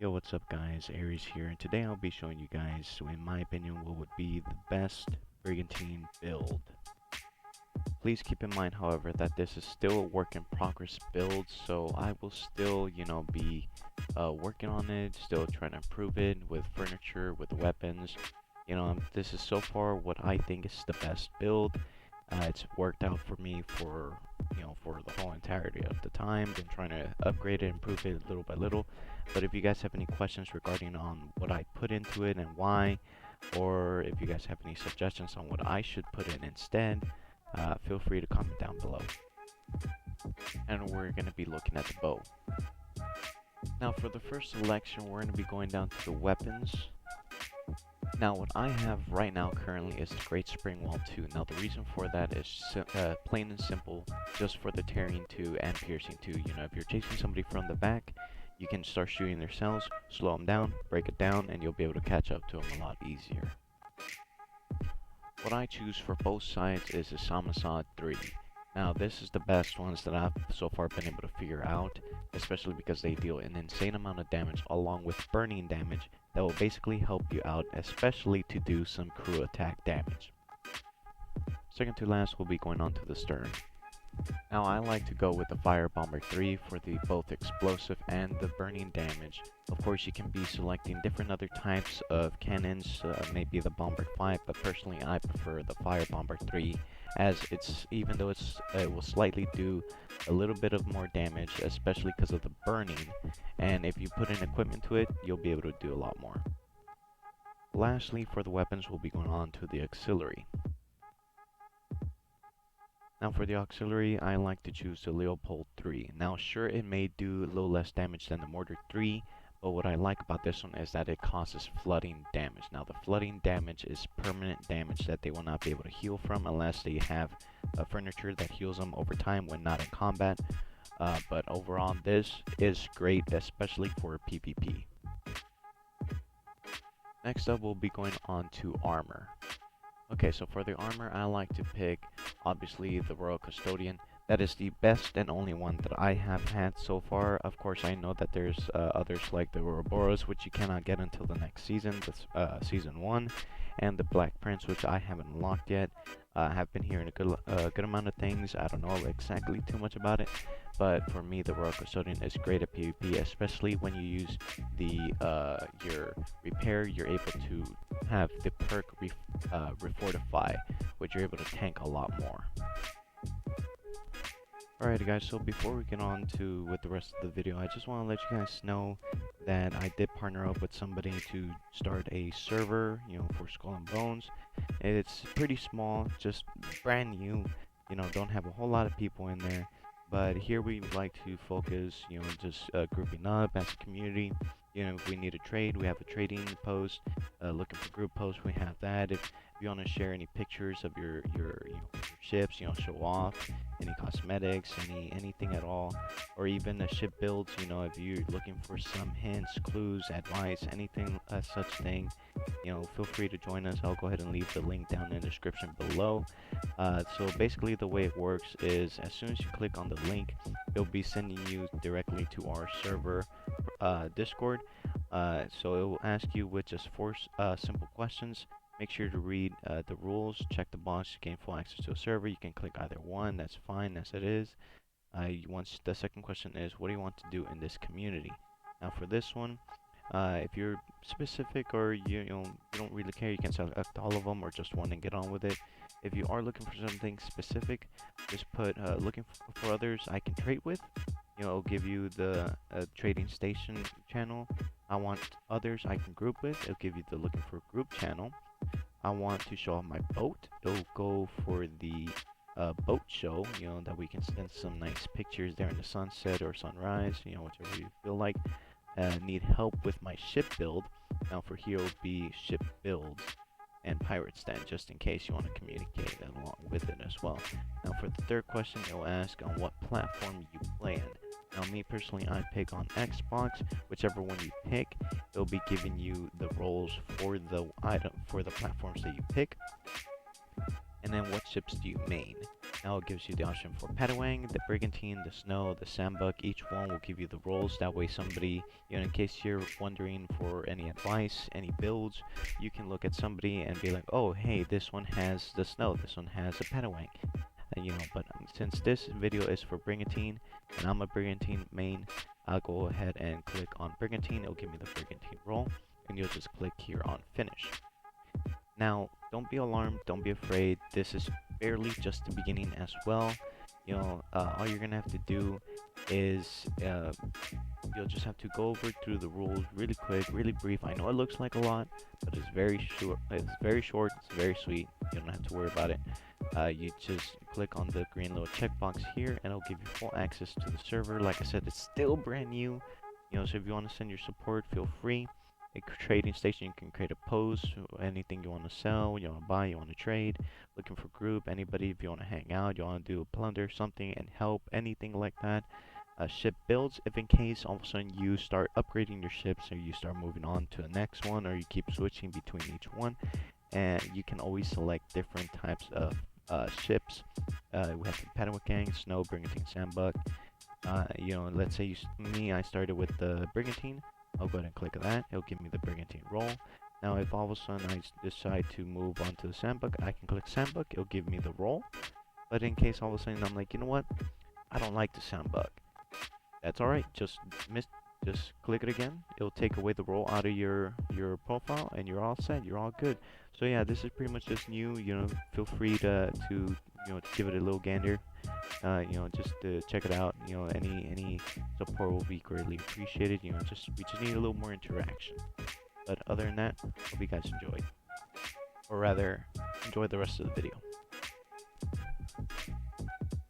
Yo, what's up guys, Aries here, and today I'll be showing you guys, in my opinion, what would be the best Brigantine build. Please keep in mind, however, that this is still a work in progress build, so I will still, be working on it, still trying to improve it with furniture, with weapons. This is so far what I think is the best build. It's worked out for me for the whole entirety of the time. Been trying to upgrade it, improve it little by little. But if you guys have any questions regarding on what I put into it and why, or if you guys have any suggestions on what I should put in instead, feel free to comment down below. And we're going to be looking at the bow. Now for the first selection, we're going to be going down to the weapons. Now what I have right now currently is the Great Spring Wall 2. Now the reason for that is plain and simple, just for the tearing 2 and piercing 2. If you're chasing somebody from the back, you can start shooting their cells, slow them down, break it down, and you'll be able to catch up to them a lot easier. What I choose for both sides is the Samasad 3. Now this is the best ones that I've so far been able to figure out, especially because they deal an insane amount of damage along with burning damage that will basically help you out, especially to do some crew attack damage. Second to last, we'll be going on to the stern. Now I like to go with the Fire Bomber 3 for the both explosive and the burning damage. Of course you can be selecting different other types of cannons, maybe the Bomber 5, but personally I prefer the Fire Bomber 3, as even though it will slightly do a little bit of more damage, especially because of the burning, and if you put in equipment to it, you'll be able to do a lot more. Lastly, for the weapons, we'll be going on to the auxiliary. Now for the auxiliary, I like to choose the Leopold 3. Now sure, it may do a little less damage than the Mortar 3, but what I like about this one is that it causes flooding damage. Now the flooding damage is permanent damage that they will not be able to heal from unless they have a furniture that heals them over time when not in combat. But overall, this is great, especially for PvP. Next up, we'll be going on to armor. Okay, so for the armor, I like to pick, obviously, the Royal Custodian. That is the best and only one that I have had so far. Of course, I know that there's others like the Ouroboros, which you cannot get until the next season, that's Season 1, and the Black Prince, which I haven't unlocked yet. I have been hearing a good amount of things. I don't know exactly too much about it, but for me, the Royal Custodian is great at PvP, especially when you use your repair. You're able to have the perk Refortify, which you're able to tank a lot more. Alrighty guys, so before we get on to with the rest of the video, I just want to let you guys know that I did partner up with somebody to start a server, for Skull and Bones. It's pretty small, just brand new, don't have a whole lot of people in there, but here we like to focus, just grouping up as a community. If we need a trade, we have a trading post. Looking for group posts, we have that. If you want to share any pictures of your ships, show off any cosmetics, anything at all, or even the ship builds, if you're looking for some hints, clues, advice, anything such thing, feel free to join us. I'll go ahead and leave the link down in the description below. So basically the way it works is as soon as you click on the link, it'll be sending you directly to our server Discord. So it will ask you with just 4 simple questions. Make sure to read the rules, check the box to gain full access to a server. You can click either one, that's fine as it is. Once the second question is, what do you want to do in this community? Now for this one, if you're specific or you don't really care, you can select all of them or just one and get on with it. If you are looking for something specific, just put looking for others I can trade with. It'll give you the trading station channel. I want others I can group with. It'll give you the looking for group channel. I want to show off my boat. It'll go for the boat show, that we can send some nice pictures there in the sunset or sunrise, whichever you feel like. Need help with my ship build. Now for here will be ship builds and pirate stand, just in case you want to communicate along with it as well. Now for the third question, it'll ask on what platform you play in. Now me personally, I pick on Xbox. Whichever one you pick, it'll be giving you the roles for the platforms that you pick. And then what ships do you main? Now it gives you the option for Padawang, the Brigantine, the Snow, the Sandbuck. Each one will give you the roles. That way somebody, in case you're wondering for any advice, any builds, you can look at somebody and be like, oh, hey, this one has the Snow, this one has a Padawang. But since this video is for Brigantine, and I'm a Brigantine main, I'll go ahead and click on Brigantine. It'll give me the Brigantine role, and you'll just click here on Finish. Now, don't be alarmed, don't be afraid. This is barely just the beginning as well. All you're gonna have to do is you'll just have to go over through the rules really quick, really brief. I know it looks like a lot, but it's very short. It's very short. It's very sweet. You don't have to worry about it. You just click on the green little checkbox here, and it'll give you full access to the server. Like I said, it's still brand new. So if you want to send your support, feel free. A trading station, you can create a post, anything you want to sell, you want to buy, you want to trade, looking for group, anybody, if you want to hang out, you want to do a plunder, something, and help, anything like that. Ship builds, if in case all of a sudden you start upgrading your ships, or you start moving on to the next one, or you keep switching between each one, and you can always select different types of ships. We have the Padawang, Snow, Brigantine, Sandbuck. Let's say I started with the Brigantine. I'll go ahead and click that. It'll give me the Brigantine role. Now, if all of a sudden I decide to move on to the Sandbuck, I can click Sandbuck. It'll give me the role. But in case all of a sudden I'm like, you know what? I don't like the Sandbuck. That's alright. Just click it again. It'll take away the role out of your profile, and you're all set. You're all good. So yeah, this is pretty much just new. Feel free to give it a little gander. Just to check it out. Any support will be greatly appreciated. We just need a little more interaction. But other than that, hope you guys enjoy, or rather, enjoy the rest of the video.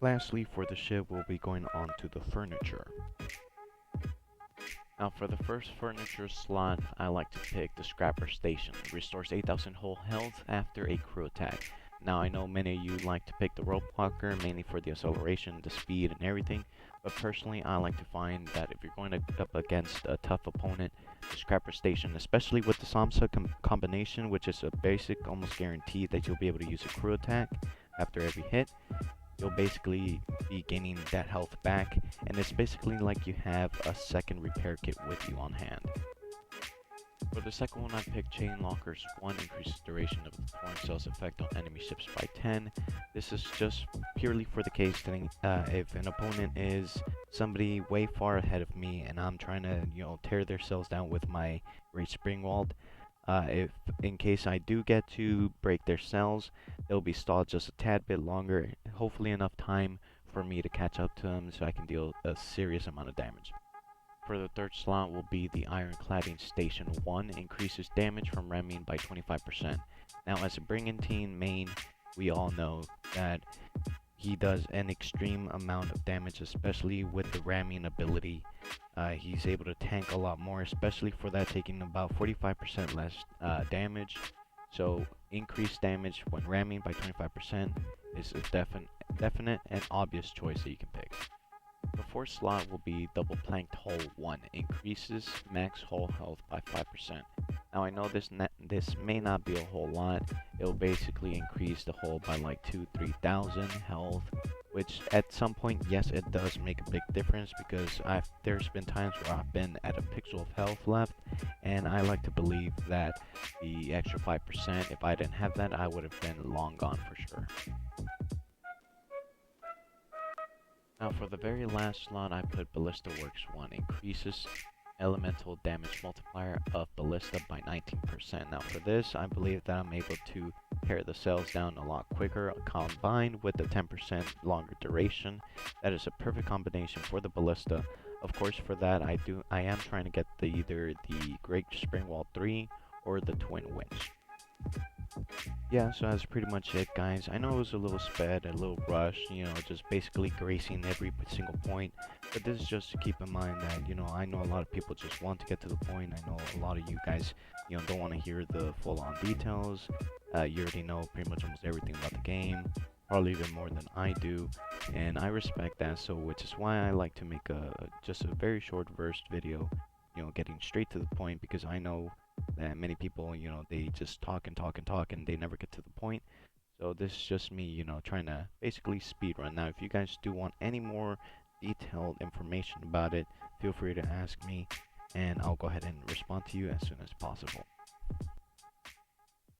Lastly, for the ship, we'll be going on to the furniture. Now, for the first furniture slot, I like to pick the Scrapper Station. It restores 8,000 whole health after a crew attack. Now, I know many of you like to pick the Rope Walker, mainly for the acceleration, the speed, and everything. But personally, I like to find that if you're going up against a tough opponent, the Scrapper Station, especially with the Samsa combination, which is a basic, almost guaranteed that you'll be able to use a crew attack after every hit, you'll basically be gaining that health back, and it's basically like you have a second repair kit with you on hand. For the second one, I picked Chain Lockers 1, increases duration of the throwing cells effect on enemy ships by 10. This is just purely for the case that if an opponent is somebody way far ahead of me and I'm trying to, tear their cells down with my Great Springwald, if in case I do get to break their cells, they'll be stalled just a tad bit longer, hopefully enough time for me to catch up to them so I can deal a serious amount of damage. For the third slot will be the Ironcladding Station 1, increases damage from ramming by 25%. Now, as a Brigantine main, we all know that he does an extreme amount of damage, especially with the ramming ability. He's able to tank a lot more, especially for that, taking about 45% less damage. So increased damage when ramming by 25% is a definite and obvious choice that you can pick. The fourth slot will be Double Planked Hull 1, increases max hull health by 5%. Now I know this may not be a whole lot. It'll basically increase the hull by like 2,000-3,000 health, which at some point, yes, it does make a big difference, because there's been times where I've been at a pixel of health left, and I like to believe that the extra 5%, if I didn't have that, I would have been long gone for sure. Now for the very last slot, I put Ballista Works 1, increases elemental damage multiplier of Ballista by 19%. Now for this, I believe that I'm able to tear the cells down a lot quicker, combined with the 10% longer duration. That is a perfect combination for the Ballista. Of course, for that, I am trying to get either the Great Springwall 3 or the Twin Winch. Yeah, so that's pretty much it, guys. I know it was a little sped, a little rushed, just basically gracing every single point. But this is just to keep in mind that, I know a lot of people just want to get to the point. I know a lot of you guys, don't want to hear the full-on details. You already know pretty much almost everything about the game, probably even more than I do. And I respect that, so which is why I like to make just a very short versed video, getting straight to the point, because I know that many people, they just talk and talk and talk and they never get to the point. So this is just me, trying to basically speed run. Now, if you guys do want any more detailed information about it, feel free to ask me, and I'll go ahead and respond to you as soon as possible.